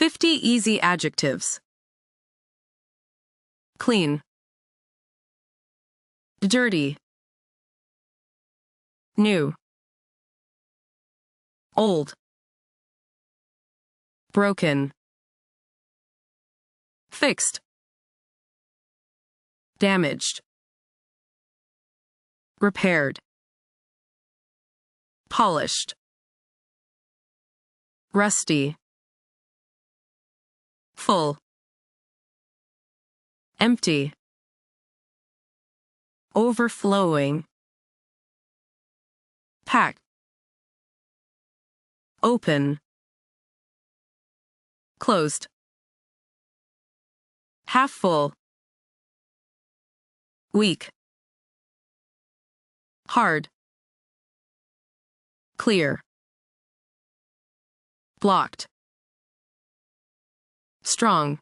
50 easy adjectives. Clean, dirty, new, old, broken, fixed, damaged, repaired, polished, rusty, full, empty, overflowing, packed, open, closed, half full, weak, hard, clear, blocked, strong,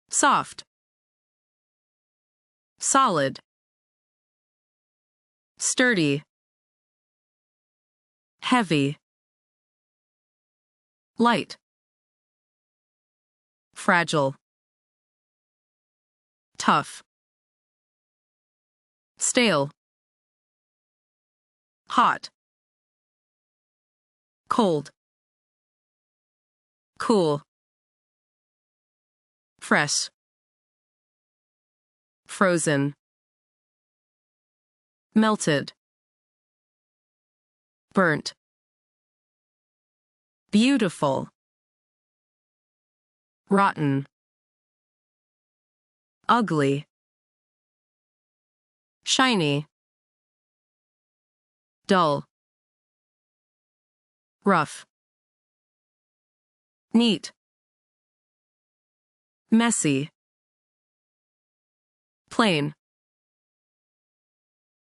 soft, solid, sturdy, heavy, light, fragile, tough, stale, hot, cold, cool, fresh, frozen, melted, burnt, beautiful, rotten, ugly, shiny, dull, rough, neat, messy, plain,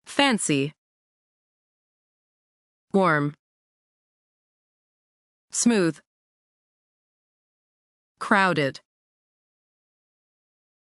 fancy, warm, smooth, crowded,